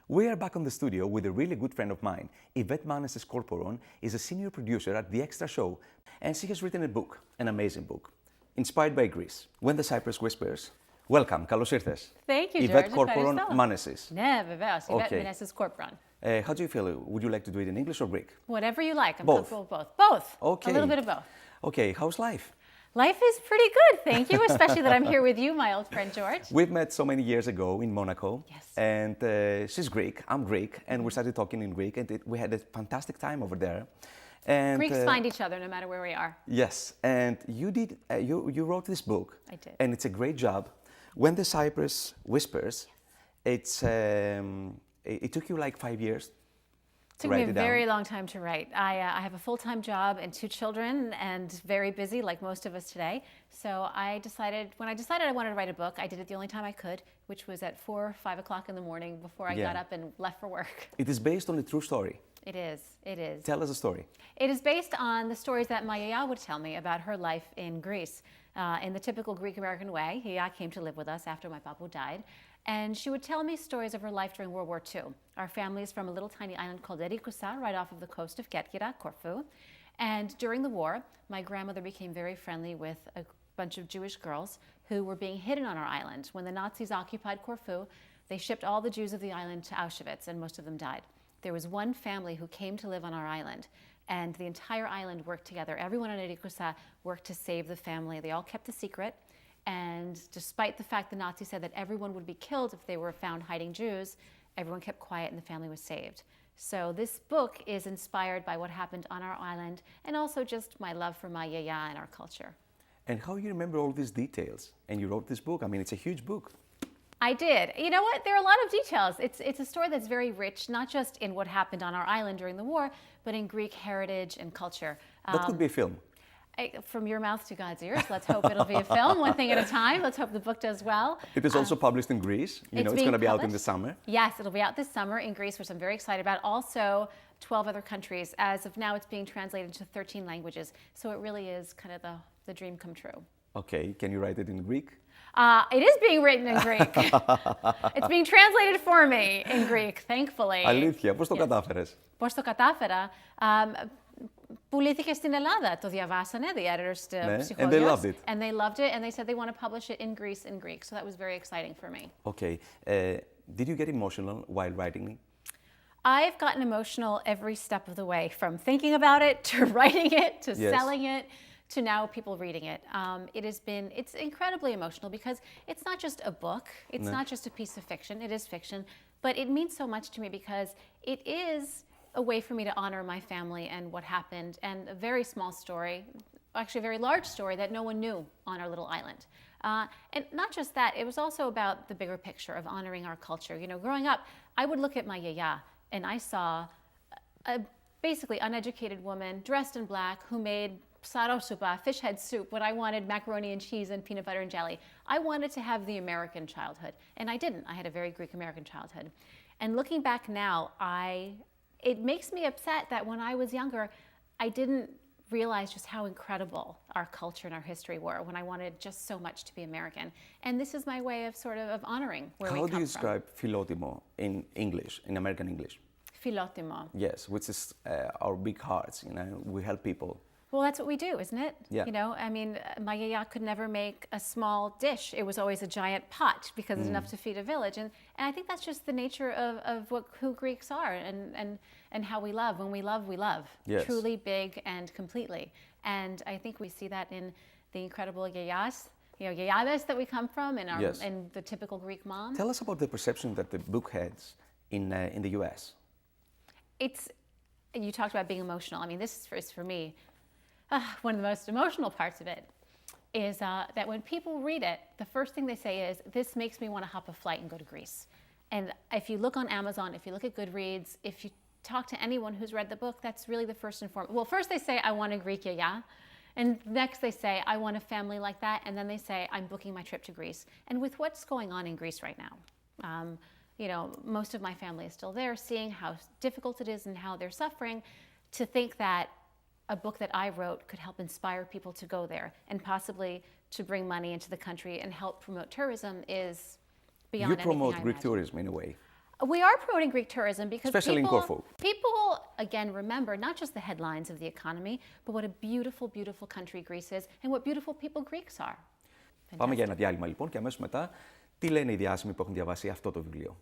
We are back on the studio with a really good friend of mine. Ιβέτ Μάνεσης is a senior producer at The Extra Show, and she has written a book, an amazing book, inspired by Greece. When the Cypress Whispers. Welcome, καλώς ήρθες. Thank you, Ιβέτ George. Μάνεσης. Ναι, βεβαίως. Ιβέτ Μάνεσης Κόρπορον. How do you feel? Would you like to do it in English or Greek? Whatever you like. I'm Both. comfortable with both. Both. Okay. A little bit of both. Okay, how's life? Life is pretty good, thank you, especially that I'm here with you, my old friend George. We've met so many years ago in Monaco. Yes. And she's Greek, I'm Greek, and we started talking in Greek, and we had a fantastic time over there. And, Greeks find each other no matter where we are. Yes, and you wrote this book. I did. And it's a great job. When the Cypress Whispers, it took you like 5 years. It took me a very long time to write. I have a full-time job and 2 children and very busy like most of us today. So when I decided I wanted to write a book, I did it the only time I could, which was at 4 or 5 o'clock in the morning before I got up and left for work. It is based on a true story. It is, it is. Tell us a story. It is based on the stories that my yaya would tell me about her life in Greece. In the typical Greek-American way, yaya came to live with us after my papu died. And she would tell me stories of her life during World War II. Our family is from a little tiny island called Erikousa, right off of the coast of Kerkyra, Corfu. And during the war, my grandmother became very friendly with a bunch of Jewish girls who were being hidden on our island. When the Nazis occupied Corfu, they shipped all the Jews of the island to Auschwitz, and most of them died. There was one family who came to live on our island, and the entire island worked together. Everyone in Erikousa worked to save the family. They all kept a secret. And despite the fact the Nazis said that everyone would be killed if they were found hiding Jews, everyone kept quiet and the family was saved. So this book is inspired by what happened on our island and also just my love for my yaya and our culture. And how you remember all these details? And you wrote this book. I mean, it's a huge book. I did. You know what? There are a lot of details. It's a story that's very rich, not just in what happened on our island during the war, but in Greek heritage and culture. That could be a film. From your mouth to God's ears. Let's hope it'll be a film, one thing at a time. Let's hope the book does well. It is also published in Greece. It's going to be out in the summer. Yes, it'll be out this summer in Greece, which I'm very excited about. Also, 12 other countries. As of now, it's being translated into 13 languages. So it really is kind of the dream come true. Okay, can you write it in Greek? It is being written in Greek. It's being translated for me in Greek, thankfully. Αλήθεια, πώς το κατάφερες? Πώς το κατάφερα? Πουλήθηκε στην Ελλάδα, το διαβάσανε, the editors to Ψυχογιos. And they loved it. And they loved it, and they said they want to publish it in Greece in Greek. So that was very exciting for me. Okay. Did you get emotional while writing it? I've gotten emotional every step of the way, from thinking about it, to writing it, to selling it, to now people reading it. It's incredibly emotional because it's not just a book, it's not just a piece of fiction, it is fiction, but it means so much to me because it is a way for me to honor my family and what happened, and a very small story, actually a very large story that no one knew on our little island. And not just that, it was also about the bigger picture of honoring our culture. You know, growing up, I would look at my yaya and I saw a basically uneducated woman dressed in black who made sarosupa, fish head soup, when I wanted macaroni and cheese and peanut butter and jelly. I wanted to have the American childhood, and I didn't. I had a very Greek-American childhood. And looking back now, it makes me upset that when I was younger, I didn't realize just how incredible our culture and our history were when I wanted just so much to be American. And this is my way of sort of honoring where we come from. How do you describe philotimo in English, in American English? Philotimo. Yes, which is our big hearts, you know, we help people. Well, that's what we do, isn't it? Yeah. You know, I mean, my yaya could never make a small dish. It was always a giant pot because it's enough to feed a village. And I think that's just the nature of who Greeks are and how we love. When we love, we love. Yes. Truly, big, and completely. And I think we see that in the incredible yayas, yayades that we come from and the typical Greek mom. Tell us about the perception that the book has in the U.S. You talked about being emotional. I mean, this is for me, one of the most emotional parts of it is that when people read it, the first thing they say is, this makes me want to hop a flight and go to Greece. And if you look on Amazon, if you look at Goodreads, if you talk to anyone who's read the book, that's really the first and foremost. Well, first they say, I want a Greek yaya. And next they say, I want a family like that. And then they say, I'm booking my trip to Greece. And with what's going on in Greece right now, you know, most of my family is still there, seeing how difficult it is and how they're suffering, to think that a book that I wrote could help inspire people to go there and possibly to bring money into the country and help promote tourism is beyond anything I You promote Greek imagine. tourism in a way. We are promoting Greek tourism because Especially in Corfu. people, again, remember not just the headlines of the economy, but what a beautiful, beautiful country Greece is and what beautiful people Greeks are. Πάμε για ένα διάλειμμα λοιπόν και αμέσως μετά τι λένε οι διάσημοι που έχουν διαβάσει αυτό το βιβλίο.